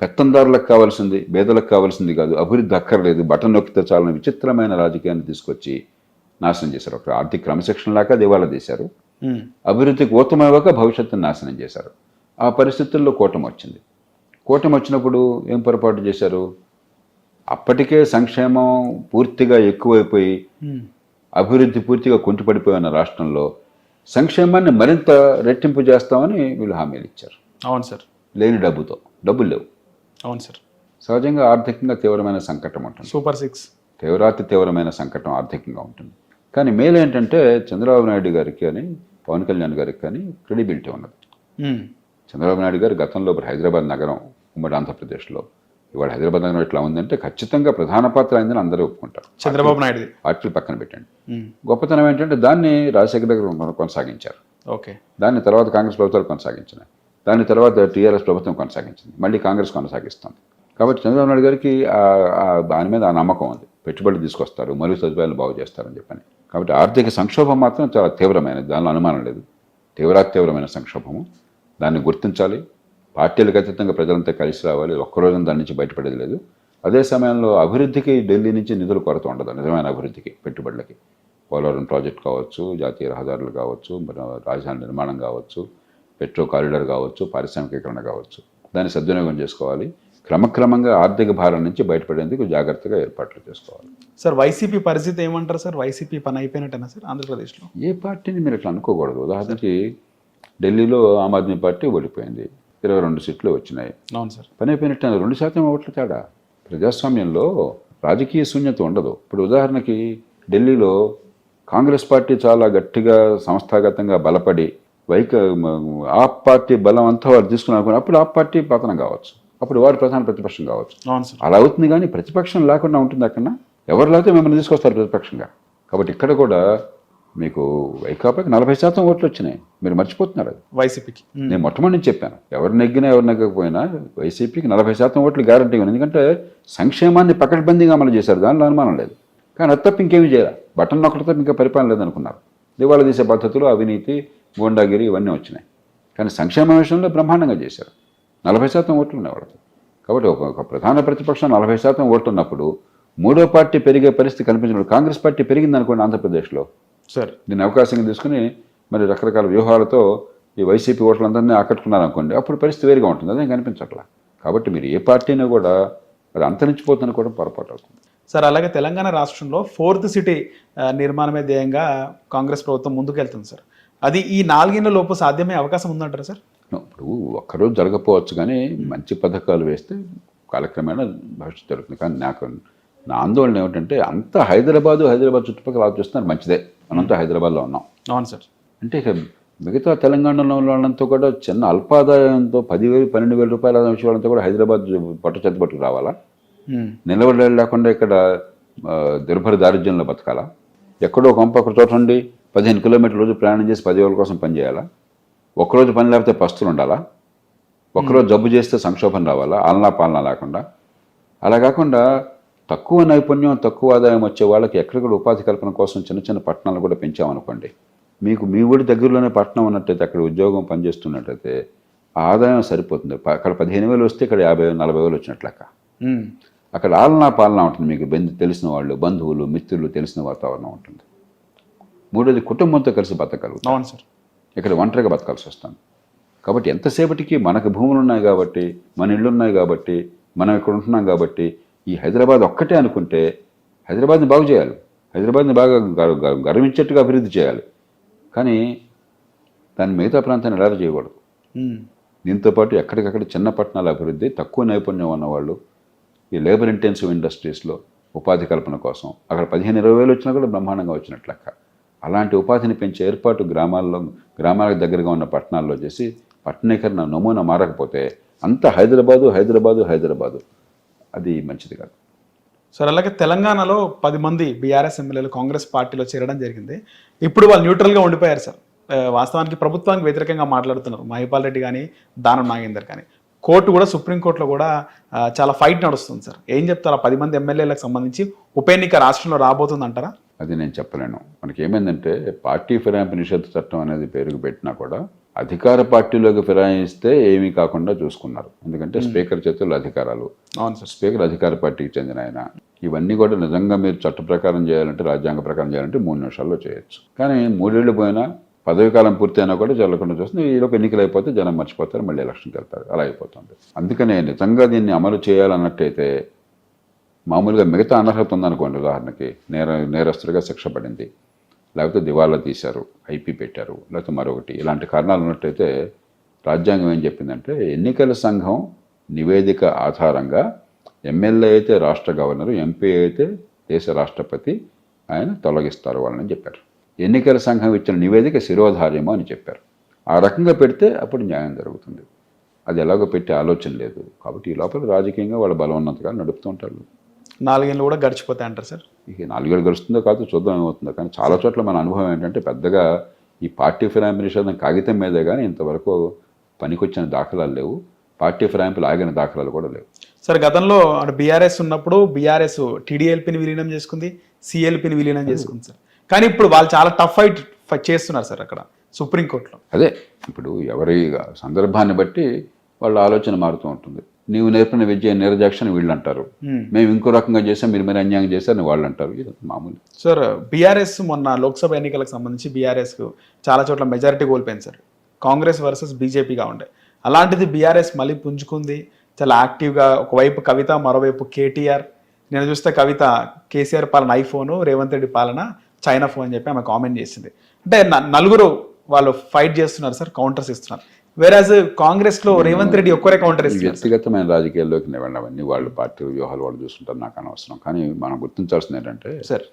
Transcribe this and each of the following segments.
పెత్తందారులకు కావాల్సింది, పేదలకు కావాల్సింది కాదు, అభివృద్ధి అక్కర్లేదు, బటన్ నొక్కితే చాలని విచిత్రమైన రాజకీయాన్ని తీసుకొచ్చి నాశనం చేశారు. ఒక ఆర్థిక క్రమశిక్షణ లాగా దివాళా తీశారు. అభివృద్ధికి ఊతమవ్వక భవిష్యత్తును నాశనం చేశారు. ఆ పరిస్థితుల్లో కూటమి వచ్చింది. కూటమి వచ్చినప్పుడు ఏం పొరపాటు చేశారు? అప్పటికే సంక్షేమం పూర్తిగా ఎక్కువైపోయి అభివృద్ధి పూర్తిగా కుంటుపడిపోయిన రాష్ట్రంలో సంక్షేమాన్ని మరింత రెట్టింపు చేస్తామని వీళ్ళు హామీలు ఇచ్చారు. అవును సార్. లేని డబ్బులు లేవు. అవును సార్. సహజంగా ఆర్థికంగా తీవ్రమైన సంకటం ఉంటుంది. సూపర్ 6 తీవ్రమైన సంకటం ఆర్థికంగా ఉంటుంది. కానీ మేలు ఏంటంటే చంద్రబాబు నాయుడు గారికి కానీ పవన్ కళ్యాణ్ గారికి కానీ క్రెడిబిలిటీ ఉన్నది. చంద్రబాబు నాయుడు గారు గతంలో హైదరాబాద్ నగరం ఉమ్మడి ఆంధ్రప్రదేశ్లో ఇవాళ హైదరాబాద్ నగరం ఎట్లా ఉందంటే ఖచ్చితంగా ప్రధాన పాత్ర అయిందని అందరూ ఒప్పుకుంటారు. చంద్రబాబు నాయుడు పార్టీలు పక్కన పెట్టండి. గొప్పతనం ఏంటంటే దాన్ని రాజశేఖర గారు కొనసాగించారు. ఓకే. దాన్ని తర్వాత కాంగ్రెస్ ప్రభుత్వాలు కొనసాగించినాయి. దాని తర్వాత టీఆర్ఎస్ ప్రభుత్వం కొనసాగించింది. మళ్ళీ కాంగ్రెస్ కొనసాగిస్తుంది. కాబట్టి చంద్రబాబు నాయుడు గారికి దాని మీద ఆ నమ్మకం ఉంది. పెట్టుబడులు తీసుకొస్తారు, మరుగు సదుపాయాలు బాగు చేస్తారని చెప్పని. కాబట్టి ఆర్థిక సంక్షోభం మాత్రం చాలా తీవ్రమైనది, దానిలో అనుమానం లేదు. తీవ్రమైన సంక్షోభము. దాన్ని గుర్తించాలి. పార్టీలకు అతీతంగా ప్రజలంతా కలిసి రావాలి. ఒక్కరోజు దాని నుంచి బయటపడేది లేదు. అదే సమయంలో అభివృద్ధికి ఢిల్లీ నుంచి నిధుల కొరత ఉండదు. నిజమైన అభివృద్ధికి, పెట్టుబడులకి, పోలవరం ప్రాజెక్ట్ కావచ్చు, జాతీయ రహదారులు కావచ్చు, రాజధాని నిర్మాణం కావచ్చు, మెట్రో కారిడార్ కావచ్చు, పారిశ్రామికీకరణ కావచ్చు, దాన్ని సద్వినియోగం చేసుకోవాలి. క్రమక్రమంగా ఆర్థిక భారం నుంచి బయటపడేందుకు జాగ్రత్తగా ఏర్పాట్లు చేసుకోవాలి. సార్ వైసీపీ పరిస్థితి ఏమంటారు సార్? వైసీపీ పని అయిపోయినట్టేనా సార్ ఆంధ్రప్రదేశ్లో? ఏ పార్టీని మీరు అట్లా అనుకోకూడదు. ఉదాహరణకి ఢిల్లీలో ఆమ్ ఆద్మీ పార్టీ ఓడిపోయింది, 22 సీట్లు వచ్చినాయి. అవును సార్. పని అయిపోయినట్టు 2% ఓట్ల తేడా. ప్రజాస్వామ్యంలో రాజకీయ శూన్యత ఉండదు. ఇప్పుడు ఉదాహరణకి ఢిల్లీలో కాంగ్రెస్ పార్టీ చాలా గట్టిగా సంస్థాగతంగా బలపడి ఆప్ పార్టీ బలం అంతా వారు తీసుకున్నారు. అప్పుడు ఆప్ పార్టీ పతనం కావచ్చు, అప్పుడు వారు ప్రధాన ప్రతిపక్షం కావచ్చు. అలా అవుతుంది. కానీ ప్రతిపక్షం లేకుండా ఉంటుంది అక్కడ. ఎవరు లేకపోతే మిమ్మల్ని తీసుకొస్తారు ప్రతిపక్షంగా. కాబట్టి ఇక్కడ కూడా మీకు వైకాపాకి 40% ఓట్లు వచ్చినాయి. మీరు మర్చిపోతున్నారు అది. వైసీపీకి నేను మొట్టమొదటి నుంచి చెప్పాను, ఎవరు నెగ్గినా ఎవరు నెగ్గకపోయినా వైసీపీకి 40% ఓట్లు గ్యారంటీ ఉంది. ఎందుకంటే సంక్షేమాన్ని పకడ్బందీగా అమలు చేశారు, దానిలో అనుమానం లేదు. కానీ అది తప్ప ఇంకేమీ చేయాలి. బటన్ నొక్కలతో ఇంకా పరిపాలన లేదనుకున్నారు. దివాళా తీసే పద్ధతులు, అవినీతి, గూండాగిరి ఇవన్నీ వచ్చినాయి. కానీ సంక్షేమ విషయంలో బ్రహ్మాండంగా చేశారు. 40% ఓట్లు ఉన్నాయి వాళ్ళకి. కాబట్టి ఒక ప్రధాన ప్రతిపక్షం 40% ఓట్లు ఉన్నప్పుడు మూడో పార్టీ పెరిగే పరిస్థితి కనిపించినప్పుడు కాంగ్రెస్ పార్టీ పెరిగింది అనుకోండి ఆంధ్రప్రదేశ్లో. సార్ దీన్ని అవకాశంగా తీసుకుని మరి రకరకాల వ్యూహాలతో ఈ వైసీపీ ఓట్లందరినీ ఆకట్టుకున్నారనుకోండి, అప్పుడు పరిస్థితి వేరుగా ఉంటుంది. అదేం కనిపించట్లా. కాబట్టి మీరు ఏ పార్టీని కూడా అది అంతరించిపోతుందని కూడా పొరపాటు అవుతుంది. సార్ అలాగే తెలంగాణ రాష్ట్రంలో 4th సిటీ నిర్మాణమే ధ్యేయంగా కాంగ్రెస్ ప్రభుత్వం ముందుకెళ్తుంది సార్. అది ఈ 4 ఏళ్ల లోపు సాధ్యమయ్యే అవకాశం ఉందంటారా సార్? ఇప్పుడు ఒక్కరోజు జరగకపోవచ్చు, కానీ మంచి పథకాలు వేస్తే కాలక్రమేణా భవిష్యత్తు జరుగుతుంది. కానీ నా ఆందోళన ఏమిటంటే అంతా హైదరాబాద్ చుట్టుపక్కల ఆలోచిస్తున్నారు. మంచిదే, మనంతా హైదరాబాద్లో ఉన్నాం. అవును సార్. అంటే ఇక మిగతా తెలంగాణలో వాళ్ళంతా కూడా చిన్న అల్పాదాయంతో 10,000, 12,000 రూపాయల వచ్చే వాళ్ళంతా కూడా హైదరాబాద్ పట్టుకు రావాలా? నిలబడి లేకుండా ఇక్కడ దుర్భర దారిద్ర్యంలో బతకాలా? ఎక్కడో ఒక చోట ఉండి 15 కిలోమీటర్ల రోజు ప్రయాణం చేసి 10,000 కోసం పనిచేయాలా? ఒక్కరోజు పని లేకపోతే పస్తులు ఉండాలా? ఒక్కరోజు జబ్బు చేస్తే సంక్షోభం రావాలా? ఆలనా పాలన లేకుండా. అలా కాకుండా తక్కువ నైపుణ్యం, తక్కువ ఆదాయం వచ్చే వాళ్ళకి ఎక్కడిక్కడ ఉపాధి కల్పన కోసం చిన్న పట్టణాలు కూడా పెంచామనుకోండి, మీకు మీ ఊడి దగ్గరలోనే పట్టణం ఉన్నట్టయితే, అక్కడ ఉద్యోగం పనిచేస్తున్నట్టయితే ఆ ఆదాయం సరిపోతుంది. అక్కడ 15,000 వస్తే ఇక్కడ 50,000, 40,000 వచ్చినట్లు లెక్క. అక్కడ ఆలనా పాలన ఉంటుంది. మీకు తెలిసిన వాళ్ళు, బంధువులు, మిత్రులు, తెలిసిన వాతావరణం ఉంటుంది. మూడోది కుటుంబంతో కలిసి బతకగలుగుతాం. అవును సార్. ఇక్కడ ఒంటరిగా బతకాల్సి వస్తుంది. కాబట్టి ఎంతసేపటికి మనకు భూములు ఉన్నాయి కాబట్టి, మన ఇళ్ళు ఉన్నాయి కాబట్టి, మనం ఇక్కడ ఉంటున్నాం కాబట్టి ఈ హైదరాబాద్ ఒక్కటే అనుకుంటే హైదరాబాద్ని బాగు చేయాలి, హైదరాబాద్ని బాగా గర్వించేట్టుగా అభివృద్ధి చేయాలి. కానీ దాన్ని మిగతా ప్రాంతాన్ని ఎలా చేయకూడదు. దీంతోపాటు ఎక్కడికక్కడ చిన్న పట్టణాల అభివృద్ధి, తక్కువ నైపుణ్యం ఉన్నవాళ్ళు ఈ లేబర్ ఇంటెన్సివ్ ఇండస్ట్రీస్లో ఉపాధి కల్పన కోసం అక్కడ 15-20 వేలు వచ్చినా కూడా బ్రహ్మాండంగా వచ్చినట్లు లెక్క. అలాంటి ఉపాధిని పెంచే ఏర్పాటు గ్రామాలకు దగ్గరగా ఉన్న పట్టణాల్లో చేసి పట్టణీకరణ నమూనా మారకపోతే అంతా హైదరాబాదు అది మంచిది కాదు. సార్ అలాగే తెలంగాణలో 10 మంది బీఆర్ఎస్ ఎమ్మెల్యేలు కాంగ్రెస్ పార్టీలో చేరడం జరిగింది. ఇప్పుడు వాళ్ళు న్యూట్రల్గా ఉండిపోయారు సార్. వాస్తవానికి ప్రభుత్వానికి వ్యతిరేకంగా మాట్లాడుతున్నారు మహిపాల్ రెడ్డి కానీ, దానం నాగేందర్ కానీ. సుప్రీంకోర్టులో కూడా చాలా ఫైట్ నడుస్తుంది సార్. ఏం చెప్తారు? 10 మంది ఎమ్మెల్యేలకు సంబంధించి ఉప ఎన్నిక రాష్ట్రంలో రాబోతుంది అంటారా? అది నేను చెప్పలేను. మనకి ఏమైందంటే పార్టీ ఫిరాయింపు నిషేధ చట్టం అనేది పేరుకు పెట్టినా కూడా అధికార పార్టీలోకి ఫిరాయిస్తే ఏమీ కాకుండా చూసుకున్నారు. ఎందుకంటే స్పీకర్ చేతుల్లో అధికారాలు, అవును సార్. స్పీకర్ అధికార పార్టీకి చెందిన ఆయన. ఇవన్నీ కూడా నిజంగా మీరు చట్ట ప్రకారం చేయాలంటే, రాజ్యాంగ ప్రకారం చేయాలంటే 3 నిమిషాల్లో చేయొచ్చు. కానీ 3 ఏళ్ళు పోయినా, పదవి కాలం పూర్తయినా కూడా జరగకుండా చూస్తుంది. ఈలోపు ఎన్నికలు అయిపోతే జనం మర్చిపోతారు, మళ్ళీ ఎలక్షన్కి వెళ్తారు. అలా అయిపోతుంది. అందుకనే నిజంగా దీన్ని అమలు చేయాలన్నట్టయితే, మామూలుగా మిగతా అనర్హత ఉందనుకోండి, ఉదాహరణకి నేరస్తుడిగా శిక్ష పడింది, లేకపోతే దివాలా తీశారు, ఐపీ పెట్టారు, లేకపోతే మరొకటి, ఇలాంటి కారణాలు ఉన్నట్టయితే రాజ్యాంగం ఏం చెప్పిందంటే, ఎన్నికల సంఘం నివేదిక ఆధారంగా ఎమ్మెల్యే అయితే రాష్ట్ర గవర్నరు, ఎంపీ అయితే దేశ రాష్ట్రపతి ఆయన తొలగిస్తారు వాళ్ళని చెప్పారు. ఎన్నికల సంఘం ఇచ్చిన నివేదిక శిరోధార్యము అని చెప్పారు. ఆ రకంగా పెడితే అప్పుడు న్యాయం జరుగుతుంది. అది ఎలాగో పెట్టే ఆలోచన లేదు. కాబట్టి ఈ లోపల రాజకీయంగా వాళ్ళ బలం ఉన్నంతగా నడుపుతూ ఉంటారు. 4 ఏళ్ళు కూడా గడిచిపోతాయి అంటారు సార్. ఇక 4 ఏళ్ళు గడుస్తుందో కాదు, చూద్దాం ఏమవుతుందో. కానీ చాలా చోట్ల మన అనుభవం ఏంటంటే, పెద్దగా ఈ పార్టీ ఫిరాయింపు నిషేధం కాగితం మీదే కానీ ఇంతవరకు పనికొచ్చిన దాఖలాలు లేవు. పార్టీ ఫిరాయింపులు ఆగిన దాఖలాలు కూడా లేవు. సార్ గతంలో అటు బీఆర్ఎస్ ఉన్నప్పుడు బీఆర్ఎస్ టీడీఎల్పీని విలీనం చేసుకుంది, సిఎల్పీని విలీనం చేసుకుంది సార్. కానీ ఇప్పుడు వాళ్ళు చాలా టఫ్ ఫైట్ చేస్తున్నారు సార్ అక్కడ సుప్రీంకోర్టులో. అదే ఇప్పుడు ఎవరి సందర్భాన్ని బట్టి వాళ్ళ ఆలోచన మారుతూ ఉంటుంది. నీవు నేర్పిన విద్య నిర్దాక్షణ వీళ్ళు అంటారు, మేము ఇంకో రకంగా చేసాం, మీరు మరి అన్యాయం చేశారని వాళ్ళు అంటారు. ఇది మామూలు. సార్ బీఆర్ఎస్ మొన్న లోక్సభ ఎన్నికలకు సంబంధించి బీఆర్ఎస్ చాలా చోట్ల మెజారిటీ కోల్పోయింది సార్. కాంగ్రెస్ వర్సెస్ బీజేపీగా ఉండే. అలాంటిది బీఆర్ఎస్ మళ్ళీ పుంజుకుంది, చాలా యాక్టివ్గా. ఒకవైపు కవిత, మరోవైపు కేటీఆర్. నేను చూస్తే కవిత కేసీఆర్ పాలన ఐఫోను, రేవంత్ రెడ్డి పాలన చైనా ఫోన్ అని చెప్పి ఆమె కామెంట్ చేసింది. అంటే నలుగురు వాళ్ళు ఫైట్ చేస్తున్నారు సార్, కౌంటర్స్ ఇస్తున్నారు. వేరాజ్ కాంగ్రెస్ లో రేవంత్ రెడ్డి ఒక్కరే కౌంటర్ ఇస్తున్నారు. వ్యక్తిగతమైన రాజకీయాల్లోకి వెళ్ళవన్నీ వాళ్ళ పార్టీ వ్యూహాలు వాళ్ళు చూసుకుంటారు, నాకు అనవసరం. కానీ మనం గుర్తించాల్సింది ఏంటంటే సార్,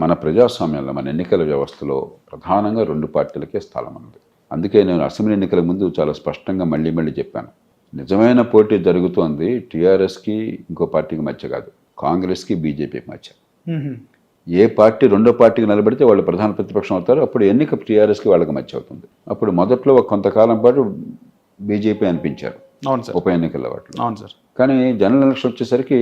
మన ప్రజాస్వామ్యంలో, మన ఎన్నికల వ్యవస్థలో ప్రధానంగా 2 పార్టీలకే స్థలం ఉంది. అందుకే నేను అసెంబ్లీ ఎన్నికల ముందు చాలా స్పష్టంగా మళ్ళీ చెప్పాను, నిజమైన పోటీ జరుగుతోంది టీఆర్ఎస్కి ఇంకో పార్టీకి మధ్య కాదు, కాంగ్రెస్కి బీజేపీకి మధ్య. ఏ పార్టీ రెండో పార్టీకి నిలబడితే వాళ్ళు ప్రధాన ప్రతిపక్షం అవుతారు, అప్పుడు ఎన్నిక టీఆర్ఎస్కి వాళ్ళకి మధ్య అవుతుంది. అప్పుడు మొదట్లో కొంతకాలం పాటు బీజేపీ అనిపించారు ఉప ఎన్నికల వాటిలో. అవును సార్. కానీ జనరల్ ఎలక్షన్ వచ్చేసరికి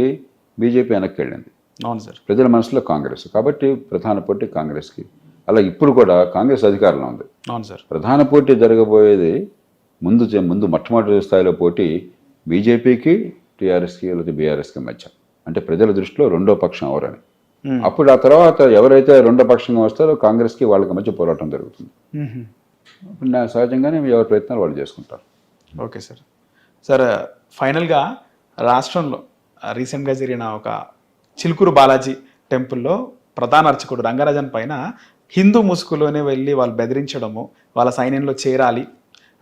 బీజేపీ వెనక్కి వెళ్ళింది. అవును సార్. ప్రజల మనసులో కాంగ్రెస్, కాబట్టి ప్రధాన పోటీ కాంగ్రెస్కి. అలా ఇప్పుడు కూడా కాంగ్రెస్ అధికారంలో ఉంది. అవును సార్. ప్రధాన పోటీ జరగబోయేది ముందు మొట్టమొదటి స్థాయిలో పోటీ బీజేపీకి, టీఆర్ఎస్కి, లేదా బీఆర్ఎస్కి మధ్య. అంటే ప్రజల దృష్టిలో రెండో పక్షం ఎవరని. అప్పుడు ఆ తర్వాత ఎవరైతే రెండో పక్షంగా వస్తారో కాంగ్రెస్కి వాళ్ళకి మధ్య పోరాటం జరుగుతుంది. అప్పుడు సహజంగానే ఎవరి ప్రయత్నాలు వాళ్ళు చేసుకుంటారు. Okay sir. సార్ ఫైనల్గా రాష్ట్రంలో రీసెంట్గా జరిగిన ఒక చిలుకూరు బాలాజీ టెంపుల్లో ప్రధాన అర్చకుడు రంగరాజన్ పైన హిందూ ముసుగులోనే వెళ్ళి వాళ్ళు బెదిరించడము, వాళ్ళ సైన్యంలో చేరాలి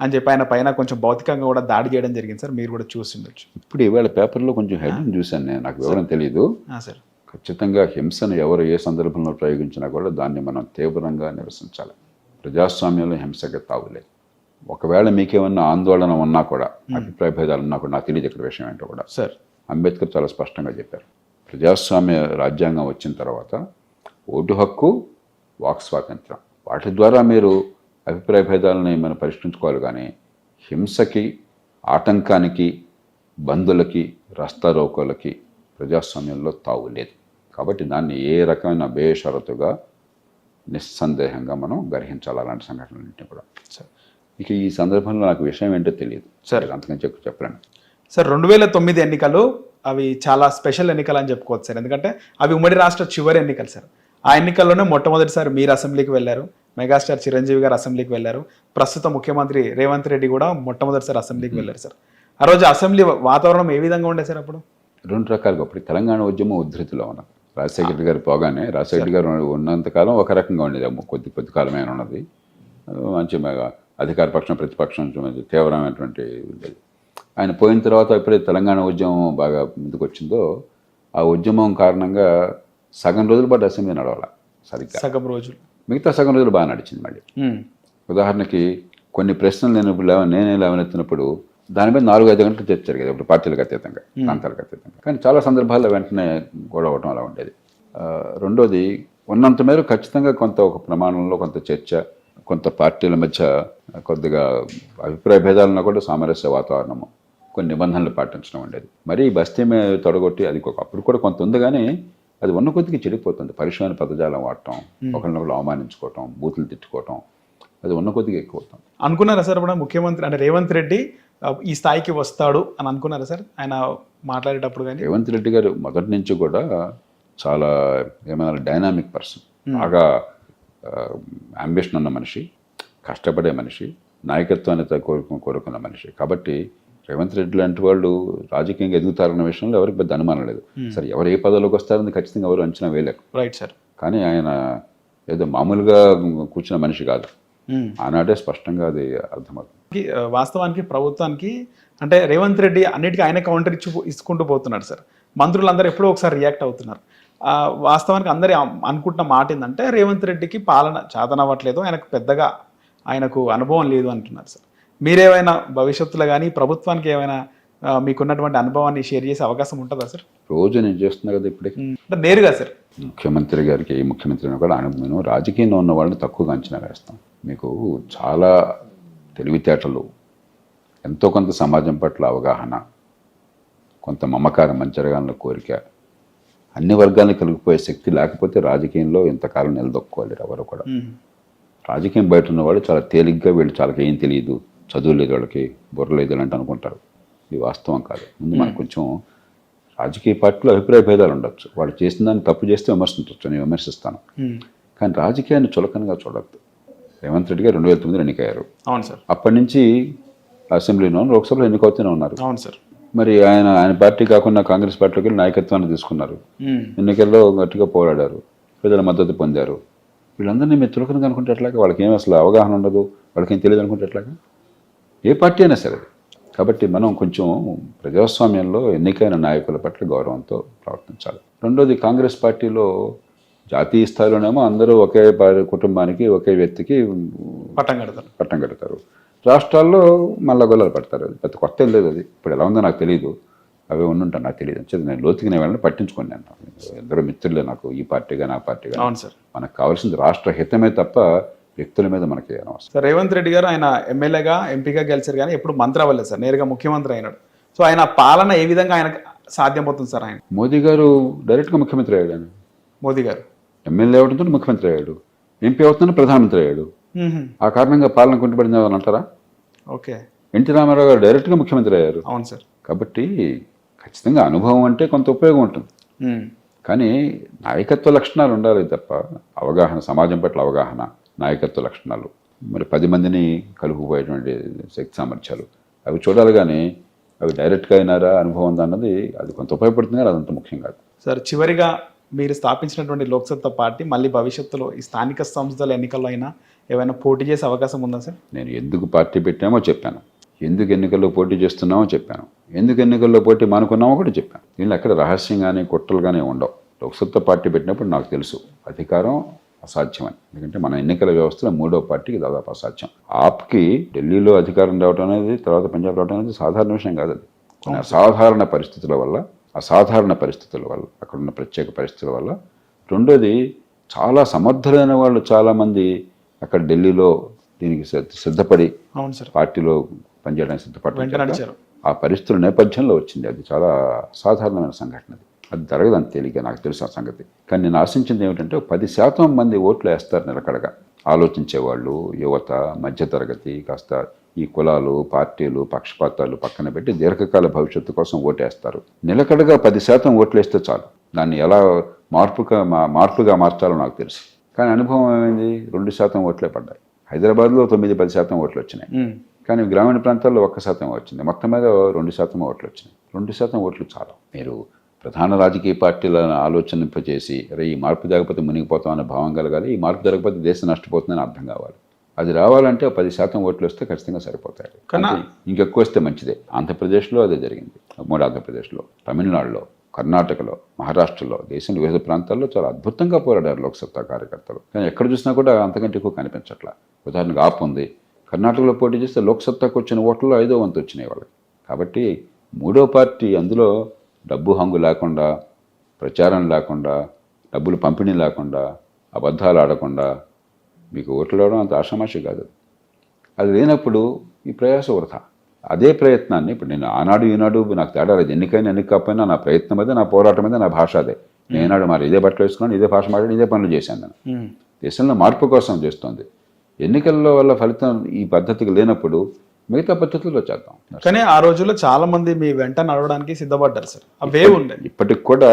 అని చెప్పి ఆయన పైన కొంచెం భౌతికంగా కూడా దాడి చేయడం జరిగింది సార్. మీరు కూడా చూసి ఉండొచ్చు. ఇప్పుడు ఇవాళ పేపర్లో కొంచెం హెడ్డింగ్ చూశాను నేను, నాకు వివరం తెలియదు సార్. ఖచ్చితంగా హింసను ఎవరు ఏ సందర్భంలో ప్రయోగించినా కూడా దాన్ని మనం తీవ్రంగా నిరసించాలి. ప్రజాస్వామ్యంలో హింసకి తావులేదు. ఒకవేళ మీకేమన్నా ఆందోళన ఉన్నా కూడా, అభిప్రాయ భేదాలు ఉన్నా కూడా, నాకు తెలియదు ఇక్కడ విషయం ఏంటో కూడా సార్. అంబేద్కర్ చాలా స్పష్టంగా చెప్పారు, ప్రజాస్వామ్య రాజ్యాంగం వచ్చిన తర్వాత ఓటు హక్కు, వాక్ స్వాతంత్రం, వాటి ద్వారా మీరు అభిప్రాయ భేదాలని మనం పరిష్కరించుకోవాలి. కానీ హింసకి, ఆటంకానికి, బంధులకి, రస్తారోకోలకి ప్రజాస్వామ్యంలో తావు లేదు. కాబట్టి దాన్ని ఏ రకమైన బేషరతుగా నిస్సందేహంగా మనం గ్రహించాలి అలాంటి సంఘటనలన్నింటినీ కూడా. ఇక ఈ సందర్భంలో నాకు విషయం ఏంటో తెలియదు సార్, అంతకని చెప్పలేను సార్. 2009 ఎన్నికలు అవి చాలా స్పెషల్ ఎన్నికలు అని చెప్పుకోవచ్చు సార్. ఎందుకంటే అవి ఉమ్మడి రాష్ట్ర చివరి ఎన్నికలు సార్. ఆ ఎన్నికల్లోనే మొట్టమొదటిసారి మీరు అసెంబ్లీకి వెళ్ళారు, మెగాస్టార్ చిరంజీవి గారు అసెంబ్లీకి వెళ్ళారు, ప్రస్తుత ముఖ్యమంత్రి రేవంత్ రెడ్డి కూడా మొట్టమొదటిసారి అసెంబ్లీకి వెళ్ళారు సార్. ఆ రోజు అసెంబ్లీ వాతావరణం ఏ విధంగా ఉండే సార్? అప్పుడు 2 రకాలుగా. అప్పుడు తెలంగాణ ఉద్యమం ఉధృతిలో ఉన్నది. రాజశేఖర గారు పోగానే, రాజశేఖర గారు ఉన్నంతకాలం ఒక రకంగా ఉండేది, కొద్ది కాలమైన ఉన్నది. మంచి అధికార పక్షం, ప్రతిపక్షం తీవ్రమైనటువంటి ఉండేది. ఆయన పోయిన తర్వాత ఎప్పుడైతే తెలంగాణ ఉద్యమం బాగా ముందుకు వచ్చిందో, ఆ ఉద్యమం కారణంగా సగం రోజుల పాటు అసెంబ్లీ నడవాల సరిగ్గా. సగం రోజులు, మిగతా సగం రోజులు బాగా నడిచింది. మళ్ళీ ఉదాహరణకి కొన్ని ప్రశ్నలు నేనే లేవనెత్తినప్పుడు దాని మీద 4-5 గంటలు చర్చ జరిగేది. ఇప్పుడు పార్టీలకు అతీతంగా, ప్రాంతాలకు అతీతంగా. కానీ చాలా సందర్భాల్లో వెంటనే గొడవ అవటం అలా ఉండేది. రెండోది, ఉన్నంత మేర ఖచ్చితంగా ఒక ప్రమాణంలో కొంత చర్చ, కొంత పార్టీల మధ్య కొద్దిగా అభిప్రాయ భేదాలను కూడా సామరస్య వాతావరణము, కొన్ని నిబంధనలు పాటించడం ఉండేది. మరీ బస్తీ మీద తొడగొట్టి అది అప్పుడు కూడా కొంత ఉంది, కానీ అది ఉన్న కొద్దిగా చెడిపోతుంది. పరిశ్రమ పదజాలం వాడటం, ఒకరినొకరు అవమానించుకోవటం, బూతులు తిట్టుకోవటం, అది ఉన్న కొద్దిగా ఎక్కువ అవుతుంది. అనుకున్నారా సార్ ఇప్పుడు ముఖ్యమంత్రి అంటే రేవంత్ రెడ్డి ఈ స్థాయికి వస్తాడు అని అనుకున్నారా సార్ ఆయన మాట్లాడేటప్పుడు? కానీ రేవంత్ రెడ్డి గారు మొదటి నుంచి కూడా చాలా ఏమైనా డైనామిక్ పర్సన్, బాగా అంబిషన్ ఉన్న మనిషి, కష్టపడే మనిషి, నాయకత్వాన్ని కోరుకున్న మనిషి. కాబట్టి రేవంత్ రెడ్డి లాంటి వాళ్ళు రాజకీయంగా ఎదుగుతారన్న విషయంలో ఎవరికి పెద్ద అనుమానం లేదు. సరే, ఎవరు ఏ పదవిలోకి వస్తారని ఖచ్చితంగా ఎవరు అంచనా వేయలేరు. Right sir. కానీ ఆయన ఏదో మామూలుగా కూర్చున్న మనిషి కాదు. ఆనాడే స్పష్టంగా అది అర్థమవుతుంది. వాస్తవానికి ప్రభుత్వానికి అంటే రేవంత్ రెడ్డి అన్నిటికీ ఆయన కౌంటర్ ఇచ్చుకుంటూ పోతున్నాడు సార్. మంత్రులందరూ ఎప్పుడో ఒకసారి రియాక్ట్ అవుతున్నారు. వాస్తవానికి అందరి అనుకుంటున్న మాట ఏంటంటే రేవంత్ రెడ్డికి పాలన చాతనవ్వట్లేదు, ఆయనకు పెద్దగా ఆయనకు అనుభవం లేదు అంటున్నారు సార్. మీరేమైనా భవిష్యత్తులో కానీ ప్రభుత్వానికి ఏమైనా మీకున్నటువంటి అనుభవాన్ని షేర్ చేసే అవకాశం ఉంటుందా సార్? రోజు నేను చేస్తున్నా కదా ఇప్పటికి, అంటే నేరుగా సార్. ముఖ్యమంత్రి గారికి, ఏ ముఖ్యమంత్రిని కూడా నేను రాజకీయంలో ఉన్న వాళ్ళని తక్కువగా అంచనా వేస్తాం. మీకు చాలా తెలివితేటలు, ఎంతో కొంత సమాజం పట్ల అవగాహన, కొంత మమకారం, మంచి జరగాలన్న కోరిక, అన్ని వర్గాలను కలిగిపోయే శక్తి లేకపోతే రాజకీయంలో ఇంతకాలం నిలదొక్కుకోవాలి ఎవరు కూడా. రాజకీయం బయట ఉన్నవాళ్ళు చాలా తేలిగ్గా వీళ్ళు చాలా ఏం తెలియదు, చదువు లేదు, వాళ్ళకి బుర్ర లేదు అంటే అనుకుంటారు. ఇది వాస్తవం కాదు. ముందు మనకు కొంచెం రాజకీయ పార్టీలో అభిప్రాయ భేదాలు ఉండొచ్చు. వాళ్ళు చేసిన దాన్ని తప్పు చేస్తే విమర్శించవచ్చు, నేను విమర్శిస్తాను. కానీ రాజకీయాన్ని చులకనగా చూడద్దు. రేవంత్ రెడ్డి గారు 2009 ఎన్నికయ్యారు. అవును సార్. అప్పటి నుంచి అసెంబ్లీలో, లోక్సభలో ఎన్నికవుతూనే ఉన్నారు. అవును సార్. మరి ఆయన పార్టీ కాకుండా కాంగ్రెస్ పార్టీలోకి వెళ్ళి నాయకత్వాన్ని తీసుకున్నారు. ఎన్నికల్లో గట్టిగా పోరాడారు, ప్రజల మద్దతు పొందారు. వీళ్ళందరినీ మీరు చులకనగా అనుకుంటే ఎట్లాగా? వాళ్ళకి ఏం అసలు అవగాహన ఉండదు, వాళ్ళకి ఏం తెలియదు అనుకుంటే ఎట్లాగా? ఏ పార్టీ అయినా సరే. కాబట్టి మనం కొంచెం ప్రజాస్వామ్యంలో ఎన్నికైన నాయకుల పట్ల గౌరవంతో ప్రవర్తించాలి. రెండోది, కాంగ్రెస్ పార్టీలో జాతీయ స్థాయిలోనేమో అందరూ ఒకే కుటుంబానికి, ఒకే వ్యక్తికి పట్టం కడతారు. రాష్ట్రాల్లో మళ్ళా గొల్లలు పడతారు. అది పెద్ద కొత్త లేదు. అది ఇప్పుడు ఎలా ఉందో నాకు తెలియదు, అవి ఉండుంటాను నాకు తెలియదు. అంటే నేను లోతుకి నేను వెళ్ళని పట్టించుకోండి. నేను ఎందరో మిత్రులే నాకు, ఈ పార్టీగా నా పార్టీగా. అవును సార్. మనకు కావాల్సింది రాష్ట్ర హితమే తప్ప వ్యక్తుల మీద మనకి అనవసరం. సార్, రేవంత్ రెడ్డి గారు ఆయన ఎమ్మెల్యేగా, ఎంపీగా గెలిచారు కానీ ఎప్పుడు మంత్రి అవ్వలేదు సార్, నేరుగా ముఖ్యమంత్రి అయినాడు. సో ఆయన పాలన ఏ విధంగా ఆయనకు సాధ్యమవుతుంది సార్? ఆయన మోదీ గారు డైరెక్ట్గా ముఖ్యమంత్రి అయ్యాడు. ఆయన మోదీ గారు ఎమ్మెల్యే అవడంతో ముఖ్యమంత్రి అయ్యాడు, ఎంపీ అవుతున్న ప్రధానమంత్రి అయ్యాడు. ఆ కారణంగా పాలన కుంటుపడింది అని అంటారా? ఓకే. ఎన్టీ రామారావు గారు డైరెక్ట్గా ముఖ్యమంత్రి అయ్యారు. అవును సార్. కాబట్టి ఖచ్చితంగా అనుభవం అంటే కొంత ఉపయోగం ఉంటుంది. కానీ నాయకత్వ లక్షణాలు ఉండాలి తప్ప అవగాహన, సమాజం పట్ల అవగాహన, నాయకత్వ లక్షణాలు, మరి 10 మందిని కలుపుకుపోయేటువంటి శక్తి సామర్థ్యాలు అవి చూడాలి. కానీ అవి డైరెక్ట్గా అయినారా, అనుభవం ఉందా అన్నది అది కొంత ఉపయోగపడుతుంది, కానీ అదంత ముఖ్యం కాదు. సార్, చివరిగా మీరు స్థాపించినటువంటి లోక్సత్తా పార్టీ మళ్ళీ భవిష్యత్తులో ఈ స్థానిక సంస్థల ఎన్నికల్లో అయినా ఏమైనా పోటీ చేసే అవకాశం ఉందా సార్? నేను ఎందుకు పార్టీ పెట్టామో చెప్పాను, ఎందుకు ఎన్నికల్లో పోటీ చేస్తున్నామో చెప్పాను, ఎందుకు ఎన్నికల్లో పోటీ మానుకున్నామో కూడా చెప్పాను. దీనిలో ఎక్కడ రహస్యం కానీ కుట్రలు కానీ ఉండవు. లోక్సత్తా పార్టీ పెట్టినప్పుడు నాకు తెలుసు అధికారం అసాధ్యమని. ఎందుకంటే మన ఎన్నికల వ్యవస్థలో 3వ పార్టీకి దాదాపు అసాధ్యం. ఆప్కి ఢిల్లీలో అధికారం రావడం అనేది, తర్వాత పంజాబ్ రావడం అనేది సాధారణ విషయం కాదు. అది కొన్ని అసాధారణ పరిస్థితుల వల్ల, అక్కడున్న ప్రత్యేక పరిస్థితుల వల్ల. రెండోది, చాలా సమర్థులైన వాళ్ళు చాలామంది అక్కడ ఢిల్లీలో దీనికి సిద్ధపడి పార్టీలో పనిచేయడానికి సిద్ధపడ్డారు. ఆ పరిస్థితుల నేపథ్యంలో వచ్చింది. అది చాలా అసాధారణమైన సంఘటన. అది జరగదు అంత తేలిగ్గా, నాకు తెలుసు ఆ సంగతి. కానీ నేను ఆశించింది ఏమిటంటే 10% మంది ఓట్లు వేస్తారు నిలకడగా. ఆలోచించేవాళ్ళు, యువత, మధ్యతరగతి, కాస్త ఈ కులాలు, పార్టీలు, పక్షపాతాలు పక్కన పెట్టి దీర్ఘకాల భవిష్యత్తు కోసం ఓటేస్తారు. నిలకడగా 10% ఓట్లు వేస్తే చాలు. దాన్ని ఎలా మార్పుగా మార్చాలో నాకు తెలుసు. కానీ అనుభవం ఏమైంది? 2% ఓట్లే పడ్డాయి. హైదరాబాద్లో 9-10% ఓట్లు వచ్చినాయి. కానీ గ్రామీణ ప్రాంతాల్లో 1% వచ్చింది. మొత్తం మీద 2% ఓట్లు వచ్చినాయి. 2% ఓట్లు చాలు. మీరు ప్రధాన రాజకీయ పార్టీలను ఆలోచనింపజేసి, అరే ఈ మార్పు జరగకపోతే మునిగిపోతామనే భావం కలగాలి, ఈ మార్పు జరగకపోతే దేశం నష్టపోతుందని అర్థం కావాలి. అది రావాలంటే 10% ఓట్లు వస్తే ఖచ్చితంగా సరిపోతాయి. కానీ ఇంకెక్కువ వస్తే మంచిదే. ఆంధ్రప్రదేశ్లో అదే జరిగింది. ఉమ్మడి ఆంధ్రప్రదేశ్లో, తమిళనాడులో, కర్ణాటకలో, మహారాష్ట్రలో, దేశంలో వివిధ ప్రాంతాల్లో చాలా అద్భుతంగా పోరాడారు లోక్సత్తా కార్యకర్తలు. కానీ ఎక్కడ చూసినా కూడా అంతకంటే ఎక్కువ కనిపించట్లా. ఉదాహరణకు ఆప్ ఉంది. కర్ణాటకలో పోటీ చేస్తే లోక్సత్తాకు వచ్చిన ఓట్లలో 5వ వంతు వచ్చినాయి వాళ్ళకి. కాబట్టి 3వ పార్టీ, అందులో డబ్బు హంగు లేకుండా, ప్రచారం లేకుండా, డబ్బులు పంపిణీ లేకుండా, అబద్ధాలు ఆడకుండా మీకు ఓట్లు రావడం అంత ఆషామాషి కాదు. అది లేనప్పుడు ఈ ప్రయాసం వృధా. అదే ప్రయత్నాన్ని ఇప్పుడు నేను ఆనాడు ఈనాడు నాకు తేడా లేదు. ఎన్నికైనా ఎన్నికపోయినా నా ప్రయత్నం అదే, నా పోరాటం అదే, నా భాష అదే. నేనాడు మరి ఇదే బట్టలు వేసుకున్నాను, ఇదే భాష మాట్లాడి, ఇదే పనులు చేశాను. నేను దేశంలో మార్పు కోసం చేస్తోంది. ఎన్నికల్లో వల్ల ఫలితం ఈ పద్ధతికి లేనప్పుడు మిగతా పద్ధతుల్లో చేద్దాం. కానీ ఆ రోజుల్లో చాలా మంది మీ వెంట నడవడానికి సిద్ధపడ్డారు సార్. ఆ వేవ్ ఉండేది. ఇప్పటికి కూడా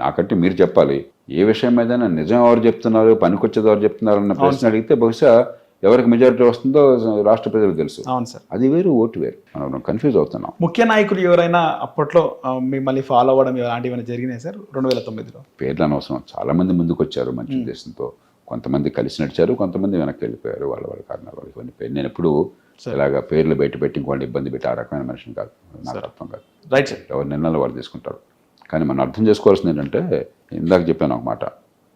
నాకంటే మీరు చెప్పాలి, ఏ విషయం మీద నిజం ఎవరు చెప్తున్నారు, పనికొచ్చేది ఎవరు చెప్తున్నారు అన్న ప్రశ్న అడిగితే బహుశా ఎవరికి మెజారిటీ వస్తుందో రాష్ట్ర ప్రజలకు తెలుసు. అవును సార్. అది వేరు, ఓటు వేరు. మనం కన్ఫ్యూజ్ అవుతున్నాం. ముఖ్య నాయకులు ఎవరైనా అప్పట్లో మిమ్మల్ని ఫాలో అవ్వడం ఇలాంటివి జరిగినాయి సార్ 2009లో? పేర్లు అనవసరం. చాలా మంది ముందుకు వచ్చారు మంచి ఉద్దేశంతో. కొంతమంది కలిసి నడిచారు, కొంతమంది వెనక్కి వెళ్ళిపోయారు వాళ్ళ కారణాలు. ఇవన్నీ పేరు నేను ఎప్పుడు ఇలాగా పేర్లు బయట పెట్టి ఇంకోటి ఇబ్బంది పెట్టి ఆ రకమైన మనిషిని కాదు, నాకు అర్థం కాదు. Right sir. ఎవరు నిర్ణయాలు వాళ్ళు తీసుకుంటారు. కానీ మనం అర్థం చేసుకోవాల్సింది ఏంటంటే, ఇందాక చెప్పాను ఒక మాట,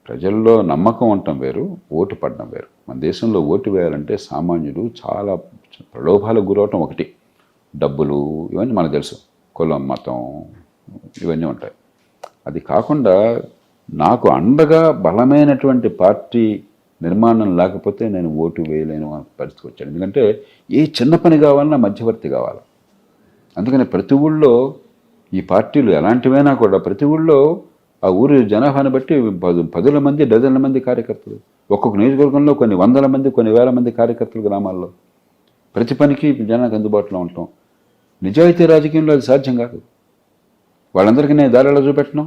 ప్రజల్లో నమ్మకం ఉండటం వేరు, ఓటు పడడం వేరు. మన దేశంలో ఓటు వేయాలంటే సామాన్యుడు చాలా ప్రలోభాలకు గురవటం ఒకటి, డబ్బులు ఇవన్నీ మనకు తెలుసు, కులం మతం ఇవన్నీ ఉంటాయి. అది కాకుండా నాకు అండగా బలమైనటువంటి పార్టీ నిర్మాణం లేకపోతే నేను ఓటు వేయలేను అనే పరిస్థితికి వచ్చాను. ఎందుకంటే ఏ చిన్న పని కావాలన్నా మధ్యవర్తి కావాలి. అందుకని ప్రతి ఊళ్ళో ఈ పార్టీలు ఎలాంటివైనా కూడా ప్రతి ఊళ్ళో ఆ ఊరి జనాభాను బట్టి పదుల మంది డజన్ల మంది కార్యకర్తలు, ఒక్కొక్క నియోజకవర్గంలో కొన్ని వందల మంది కొన్ని వేల మంది కార్యకర్తలు గ్రామాల్లో, ప్రతి పనికి జనానికి అందుబాటులో ఉంటాం. నిజాయితీ రాజకీయంలో అది సాధ్యం కాదు. వాళ్ళందరికీ నేను దారిలో చూపెట్టను,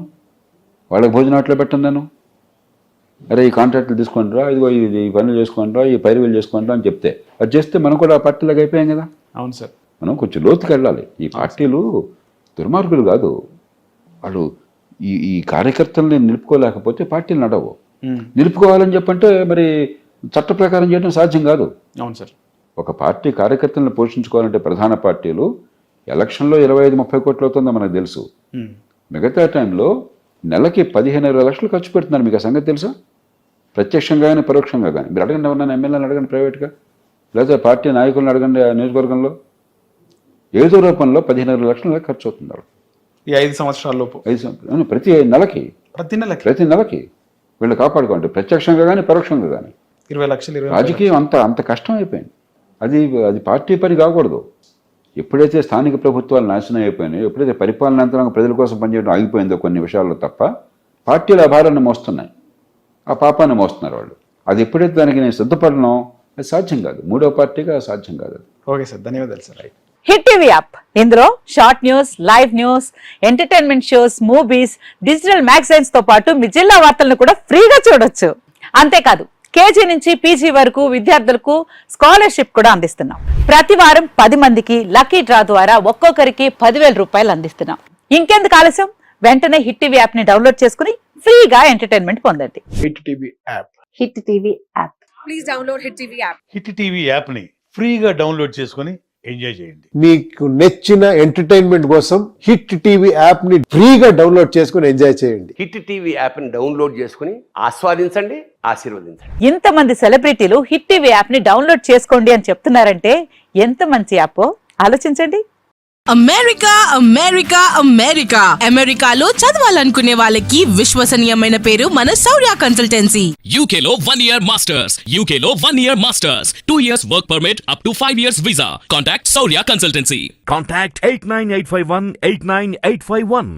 వాళ్ళకి భోజనం అట్లా పెట్టను నేను. అరే ఈ కాంట్రాక్టులు తీసుకుంటారా, ఇదిగో ఇది ఈ పనులు చేసుకుంటారా, ఈ పైరువేలు చేసుకుంటారా అని చెప్తే అది చేస్తే మనం కూడా ఆ పార్టీలకు అయిపోయాం కదా. అవును సార్. మనం కొంచెం లోతుకి వెళ్ళాలి. ఈ పార్టీలు దుర్మార్గులు కాదు, వాళ్ళు ఈ కార్యకర్తల్ని నిలుపుకోలేకపోతే పార్టీలు నడవు. నిలుపుకోవాలని చెప్పంటే మరి చట్ట ప్రకారం చేయడం సాధ్యం కాదు. అవును సార్. ఒక పార్టీ కార్యకర్తలను పోషించుకోవాలంటే ప్రధాన పార్టీలు ఎలక్షన్లో 25-30 కోట్లు అవుతుందో మనకు తెలుసు. మిగతా టైంలో నెలకి 15-20 లక్షలు ఖర్చు పెడుతున్నారు. మీకు ఆ సంగతి తెలుసా? ప్రత్యక్షంగా కానీ పరోక్షంగా కానీ. మీరు అడగండి, ఎవరన్నా ఎమ్మెల్యేలను అడగండి ప్రైవేట్గా, లేదా పార్టీ నాయకులను అడగండి ఆ నియోజకవర్గంలో. ఏదో రూపంలో 15-20 లక్షల ఖర్చు అవుతున్నారు ఈ 5 సంవత్సరాల లోపు. ప్రతి నెలకి వీళ్ళు కాపాడుకోండి, ప్రత్యక్షంగా కానీ పరోక్షంగా కానీ. 20 లక్షలు. రాజకీయం అంత కష్టం అయిపోయింది. అది పార్టీ పని కాకూడదు. ఎప్పుడైతే స్థానిక ప్రభుత్వాలు నాశనం అయిపోయినాయో, ఎప్పుడైతే పరిపాలన యంత్రాంగం ప్రజల కోసం పనిచేయడం ఆగిపోయిందో కొన్ని విషయాల్లో తప్ప, పార్టీలు ఆ భారాన్ని మోస్తున్నాయి, ఆ పాపాన్ని మోస్తున్నారు వాళ్ళు. అది ఎప్పుడైతే దానికి నేను సిద్ధపడను, అది సాధ్యం కాదు. మూడో పార్టీగా సాధ్యం కాదు. ఓకే సార్, ధన్యవాదాలు సార్. హిట్ టీవీ యాప్, ఇందులో short news, live news, entertainment shows, movies, digital magazines తో పాటు మీ జిల్లా వార్తలను కూడా ఫ్రీగా చూడొచ్చు. అంతేకాదు కేజీ నుంచి పీజీ వరకు విద్యార్థులకు స్కాలర్షిప్ కూడా అందిస్తున్నాం. ప్రతి వారం 10 మందికి లక్కీ డ్రా ద్వారా ఒక్కొక్కరికి 10,000 రూపాయలు అందిస్తున్నాం. ఇంకెందుకు ఆలస్యం, వెంటనే హిట్ టీవీ యాప్ ని డౌన్లోడ్ చేసుకుని ఫ్రీగా ఎంటర్టైన్మెంట్ పొందండి. Hit TV app. Hit TV app. Please download hit TV app. Hit TV app ని ఫ్రీగా డౌన్లోడ్ చేసుకొని ఎంజాయ్ చేయండి. మీకు నచ్చిన ఎంటర్టైన్మెంట్ కోసం హిట్ టీవీ యాప్ ని ఫ్రీగా డౌన్లోడ్ చేసుకుని ఎంజాయ్ చేయండి. హిట్ టీవీ యాప్ ని డౌన్లోడ్ చేసుకుని ఆస్వాదించండి, ఆశీర్వదించండి. ఇంతమంది సెలబ్రిటీలు హిట్ టీవీ యాప్ ని డౌన్లోడ్ చేసుకోండి అని చెప్తున్నారంటే ఎంత మంచి యాప్ ఆలోచించండి. అమెరికా అమెరికాలో చదవాలనుకునే వాళ్ళకి విశ్వసనీయమైన పేరు మన శౌర్య కన్సల్టెన్సీ. UK లో 1 year masters, UK లో 1 year masters, 2 years work permit up to 5 years visa. Contact Saurya Consultancy. Contact 89851 89851.